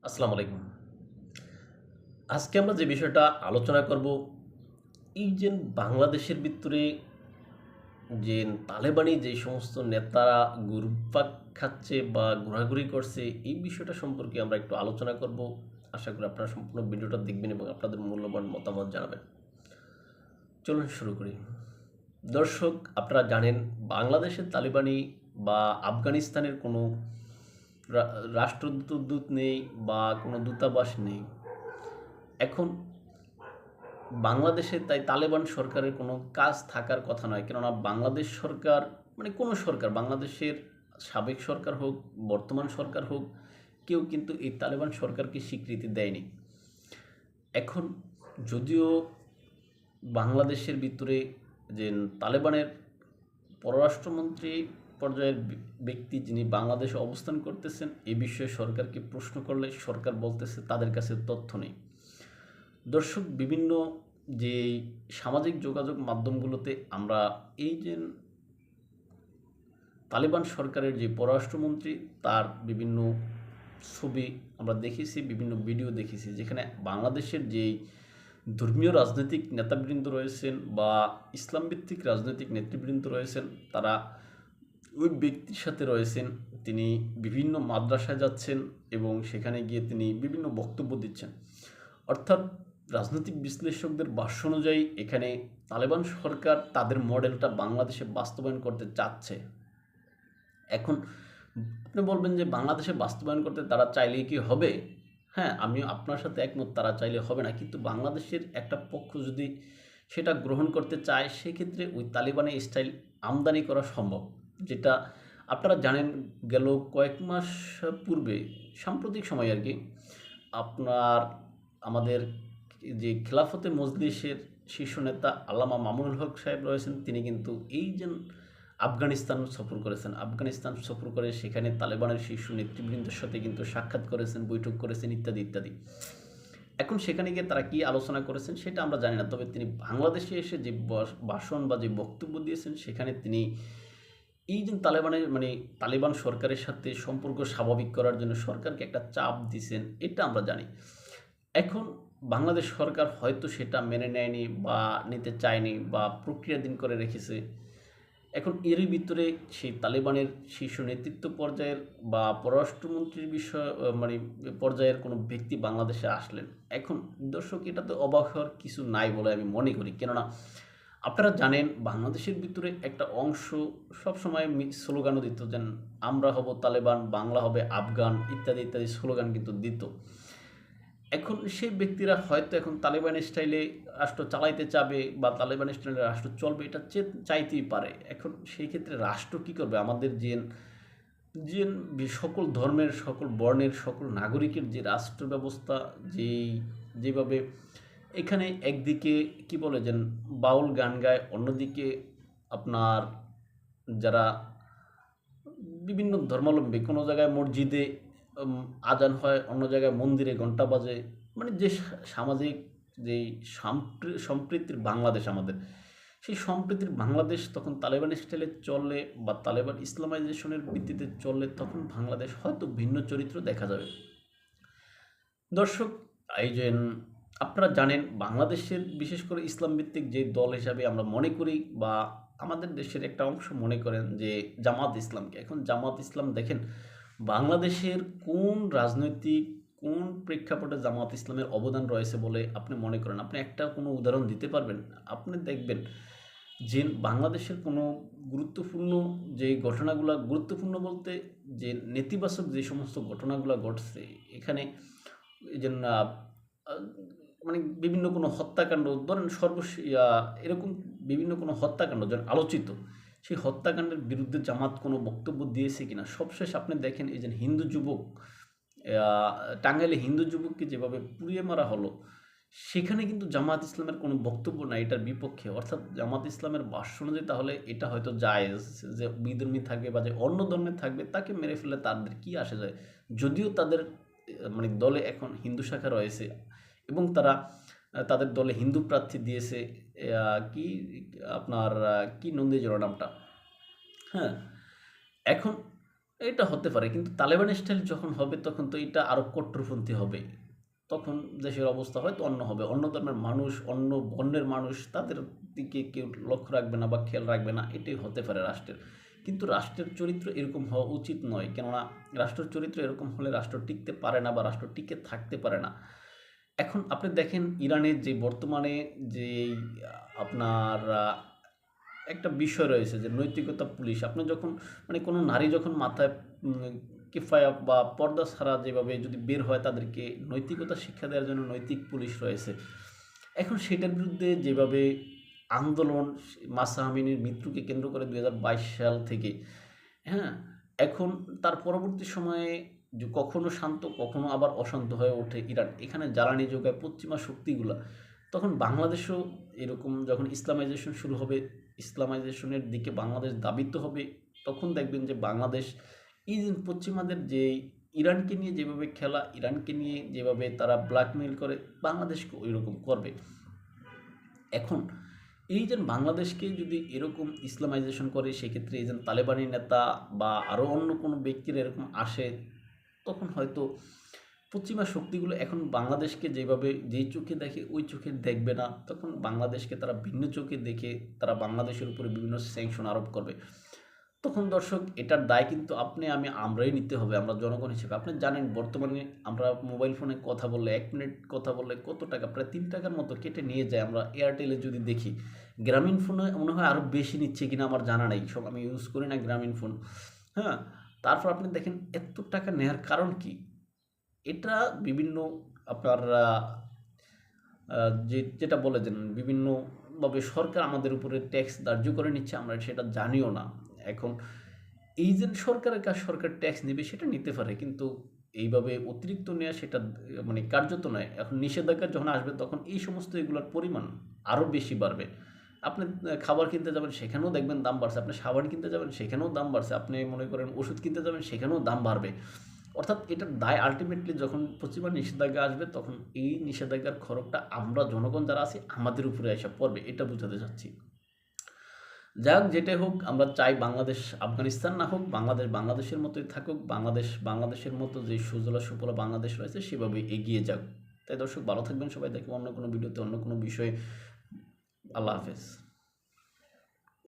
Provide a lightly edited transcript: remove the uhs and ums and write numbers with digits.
আসসালামু আলাইকুম। আজকে আমরা যে বিষয়টা আলোচনা করব, এই যে বাংলাদেশের ভিতরে যে তালেবানি যে সমস্ত নেতারা ঘুরপাক খাচ্ছে বা ঘোরাঘুরি করছে, এই বিষয়টা সম্পর্কে আমরা একটু আলোচনা করব। আশা করি আপনারা সম্পূর্ণ ভিডিওটা দেখবেন এবং আপনাদের মূল্যবান মতামত জানাবেন। চলুন শুরু করি। দর্শক, আপনারা জানেন বাংলাদেশের তালেবানি বা আফগানিস্তানের কোনো রাষ্ট্রদূত নেই বা কোনো দূতাবাস নেই। এখন বাংলাদেশে তাই তালেবান সরকারের কোনো কাজ থাকার কথা নয়, কেননা বাংলাদেশ সরকার মানে কোনো সরকার, বাংলাদেশের সাবেক সরকার হোক, বর্তমান সরকার হোক, কেউ কিন্তু এই তালেবান সরকারকে স্বীকৃতি দেয়নি। এখন যদিও বাংলাদেশের ভিতরে যে তালেবানের পররাষ্ট্রমন্ত্রী পর্যায়ের ব্যক্তি যিনি বাংলাদেশে অবস্থান করতেছেন, এ বিষয়ে সরকারকে প্রশ্ন করলে সরকার বলতেছে তাদের কাছে তথ্য নেই। দর্শক, বিভিন্ন যে সামাজিক যোগাযোগ মাধ্যমগুলোতে আমরা এই যে তালেবান সরকারের যে পররাষ্ট্রমন্ত্রী তার বিভিন্ন ছবি আমরা দেখেছি, বিভিন্ন ভিডিও দেখেছি, যেখানে বাংলাদেশের যেই ধর্মীয় রাজনৈতিক নেতাবৃন্দ রয়েছেন বা ইসলাম ভিত্তিক রাজনৈতিক নেতৃবৃন্দ রয়েছেন, তারা ওই ব্যক্তির সাথে রয়েছেন। তিনি বিভিন্ন মাদ্রাসায় যাচ্ছেন এবং সেখানে গিয়ে তিনি বিভিন্ন বক্তব্য দিচ্ছেন। অর্থাৎ রাজনৈতিক বিশ্লেষকদের ভাষ্য অনুযায়ী এখানে তালেবান সরকার তাদের মডেলটা বাংলাদেশে বাস্তবায়ন করতে চাচ্ছে। এখন আপনি বলবেন যে বাংলাদেশে বাস্তবায়ন করতে তারা চাইলেই কি হবে? হ্যাঁ, আমিও আপনার সাথে একমত, তারা চাইলে হবে না। কিন্তু বাংলাদেশের একটা পক্ষ যদি সেটা গ্রহণ করতে চায়, সেক্ষেত্রে ওই তালিবানি স্টাইল আমদানি করা সম্ভব। যেটা আপনারা জানেন, গেল কয়েক মাস পূর্বে, সাম্প্রতিক সময় আর কি, আপনার আমাদের যে খেলাফতে মজলিসের শীর্ষ নেতা আল্লামা মামুনুল হক সাহেব রয়েছেন, তিনি কিন্তু এই যে আফগানিস্তান সফর করেছেন। আফগানিস্তান সফর করে সেখানে তালেবানের শীর্ষ নেতৃবৃন্দের সাথে কিন্তু সাক্ষাৎ করেছেন, বৈঠক করেছেন, ইত্যাদি ইত্যাদি। এখন সেখানে গিয়ে তারা কি আলোচনা করেছেন সেটা আমরা জানি না, তবে তিনি বাংলাদেশে এসে যে ভাষণ বা যে বক্তব্য দিয়েছেন, সেখানে তিনি এই যে তালেবানের তালেবান সরকারের সাথে সম্পর্ক স্বাভাবিক করার জন্য সরকারকে একটা চাপ দিয়েছেন, এটা আমরা জানি। এখন বাংলাদেশ সরকার হয়তো সেটা মেনে নেয়নি বা নিতে চায়নি বা প্রক্রিয়াধীন করে রেখেছে। এখন এরই ভিতরে সেই তালেবানের শীর্ষ নেতৃত্ব পর্যায়ের বা পররাষ্ট্রমন্ত্রীর বিষয় পর্যায়ের কোনো ব্যক্তি বাংলাদেশে আসলেন। এখন দর্শক, এটা তো অবাক হওয়ার কিছু নাই বলে আমি মনে করি, কেননা আপনারা জানেন বাংলাদেশের ভিতরে একটা অংশ সবসময় স্লোগানও দিত, যেন আমরা হব তালেবান, বাংলা হবে আফগান, ইত্যাদি ইত্যাদি স্লোগান কিন্তু দিত। এখন সেই ব্যক্তিরা হয়তো এখন তালেবান স্টাইলে রাষ্ট্র চালাইতে চাবে বা তালেবান স্টাইলে রাষ্ট্র চলবে, এটা চাইতেই পারে। এখন সেই ক্ষেত্রে রাষ্ট্র কী করবে? আমাদের যে যে সকল ধর্মের, সকল বর্ণের, সকল নাগরিকের যে রাষ্ট্র ব্যবস্থা, যেভাবে এখানে একদিকে কি বলে যেন বাউল গান গায়, অন্যদিকে আপনার যারা বিভিন্ন ধর্মাবলম্বী, কোনো জায়গায় মসজিদে আজান হয়, অন্য জায়গায় মন্দিরে ঘণ্টা বাজে। যে সামাজিক যেই সম্প্রীতির বাংলাদেশ আমাদের, সেই সম্প্রীতির বাংলাদেশ তখন তালেবান স্টাইলে চললে বা তালেবান ইসলামাইজেশনের ভিত্তিতে চললে তখন বাংলাদেশ হয়তো ভিন্ন চরিত্র দেখা যাবে। দর্শক, এই যে আপনারা জানেন বাংলাদেশের বিশেষ করে ইসলাম ভিত্তিক যে দল হিসাবে আমরা মনে করি বা আমাদের দেশের একটা অংশ মনে করেন যে জামাত ইসলামকে। এখন জামাত ইসলাম দেখেন বাংলাদেশের কোন রাজনৈতিক কোন প্রেক্ষাপটে জামাত ইসলামের অবদান রয়েছে বলে আপনি মনে করেন? আপনি একটা কোনো উদাহরণ দিতে পারবেন? আপনি দেখবেন যে বাংলাদেশের কোনো গুরুত্বপূর্ণ যে ঘটনাগুলো, গুরুত্বপূর্ণ বলতে যে নেতিবাচক যে সমস্ত ঘটনাগুলো ঘটছে এখানে, এই যে বিভিন্ন কোনো হত্যাকাণ্ড ধরেন এরকম বিভিন্ন কোনো হত্যাকাণ্ড যেন আলোচিত, সেই হত্যাকাণ্ডের বিরুদ্ধে জামাত কোনো বক্তব্য দিয়েছে কিনা? সবশেষ আপনি দেখেন এই যে হিন্দু যুবক, টাঙ্গাইলে হিন্দু যুবককে যেভাবে পুড়িয়ে মারা হলো, সেখানে কিন্তু জামাত ইসলামের কোনো বক্তব্য নাই এটার বিপক্ষে। অর্থাৎ জামাত ইসলামের ভাষ্য অনুযায়ী তাহলে এটা হয়তো জায়েজ যে বিধর্মী থাকবে বা যে অন্য ধর্মের থাকবে তাকে মেরে ফেলে তাদের কি আসে যায়। যদিও তাদের দলে এখন হিন্দু শাখা রয়েছে এবং তারা তাদের দলে হিন্দু প্রার্থী দিয়েছে। কি আপনার কি নন্দীজোড়া নামটা, হ্যাঁ। এখন এটা হতে পারে, কিন্তু তালেবান স্টাইল যখন হবে তখন তো এটা আরও কট্টরপন্থী হবে। তখন দেশের অবস্থা হয়তো অন্য হবে। অন্য ধর্মের মানুষ, অন্য বর্ণের মানুষ তাদের দিকে কেউ লক্ষ্য রাখবে না বা খেয়াল রাখবে না, এটাই হতে পারে রাষ্ট্রের। কিন্তু রাষ্ট্রের চরিত্র এরকম হওয়া উচিত নয়, কেননা রাষ্ট্রের চরিত্র এরকম হলে রাষ্ট্র টিকতে পারে না বা রাষ্ট্র টিকে থাকতে পারে না। এখন আপনি দেখেন ইরানের যে বর্তমানে যেই আপনার একটা বিষয় রয়েছে যে নৈতিকতা পুলিশ। আপনি যখন মানে কোনো নারী যখন মাথায় কিফায়া বা পর্দা ছাড়া যেভাবে যদি বের হয়, তাদেরকে নৈতিকতা শিক্ষা দেওয়ার জন্য নৈতিক পুলিশ রয়েছে। এখন সেটার বিরুদ্ধে যেভাবে আন্দোলন, মাহসা আমিনীর মৃত্যুকে কেন্দ্র করে 2022 সাল থেকে, হ্যাঁ, এখন তার পরবর্তী সময়ে যে কখনো শান্ত কখনো আবার অশান্ত হয়ে ওঠে ইরান, এখানে জ্বালানি যোগায় পশ্চিমা শক্তিগুলা। তখন বাংলাদেশও এরকম যখন ইসলামাইজেশন শুরু হবে, ইসলামাইজেশনের দিকে বাংলাদেশ ধাবিত হবে, তখন দেখবেন যে বাংলাদেশ এই যে পশ্চিমাদের যে ইরানকে নিয়ে যেভাবে খেলা, ইরানকে নিয়ে যেভাবে তারা ব্ল্যাকমেইল করে, বাংলাদেশকে ওই রকম করবে। এখন এই যে বাংলাদেশকে যদি এরকম ইসলামাইজেশন করে, সেক্ষেত্রে এই যে তালেবানি নেতা বা আরও অন্য কোনো ব্যক্তির এরকম আসে, তখন হয়তো পশ্চিমা শক্তিগুলো এখন বাংলাদেশকে যেভাবে যেই চোখে দেখে ওই চোখে দেখবে না। তখন বাংলাদেশকে তারা ভিন্ন চোখে দেখে তারা বাংলাদেশের উপরে বিভিন্ন স্যাংশন আরোপ করবে। তখন দর্শক এটার দায় কিন্তু আপনি আমি আমরাই নিতে হবে, আমরা জনগণ হিসেবে। আপনি জানেন বর্তমানে আমরা মোবাইল ফোনে কথা বললে 1 মিনিট কথা বললে কত টাকা, প্রায় 3 টাকার মতো কেটে নিয়ে যায়। আমরা এয়ারটেলে যদি দেখি, গ্রামীণ ফোনে মনে হয় আরও বেশি নিচ্ছে কিনা আমার জানা নেই, সব আমি ইউজ করি না গ্রামীণ ফোন। হ্যাঁ, তারপর আপনি দেখেন এত টাকা নেওয়ার কারণ কি? এটা বিভিন্ন আপনার যেটা বলে যে বিভিন্নভাবে সরকার আমাদের উপরে ট্যাক্স ধার্য করে নিচ্ছে, আমরা সেটা জানিও না। এখন এই যে সরকারের কাজ, সরকার ট্যাক্স নেবে সেটা নিতে পারে, কিন্তু এইভাবে অতিরিক্ত নেওয়া সেটা মানে কার্যত নয়। এখন নিষেধাজ্ঞা যখন আসবে তখন এই সমস্ত এগুলোর পরিমাণ আরও বেশি বাড়বে। আপনি খাবার কিনতে যাবেন সেখানেও দেখবেন দাম বাড়ছে, আপনি সাবান কিনতে যাবেন সেখানেও দাম বাড়ছে, আপনি মনে করেন ওষুধ কিনতে যাবেন সেখানেও দাম বাড়বে। অর্থাৎ এটার দায় আলটিমেটলি যখন পশ্চিমা নিষেধাজ্ঞা আসবে, তখন এই নিষেধাজ্ঞার খরচটা আমরা জনগণ যারা আছি আমাদের উপরে এসে পড়বে, এটা বোঝাতে চাচ্ছি। যাই হোক, যেটাই হোক, আমরা চাই বাংলাদেশ আফগানিস্তান না হোক, বাংলাদেশ বাংলাদেশের মতোই থাকুক, বাংলাদেশ বাংলাদেশের মতো যে সুজলা সুফলা বাংলাদেশ রয়েছে সেভাবে এগিয়ে যাক। তাই দর্শক ভালো থাকবেন সবাই, দেখবেন অন্য কোনো ভিডিওতে অন্য কোনো বিষয়ে। আল্লাহ হাফেজ।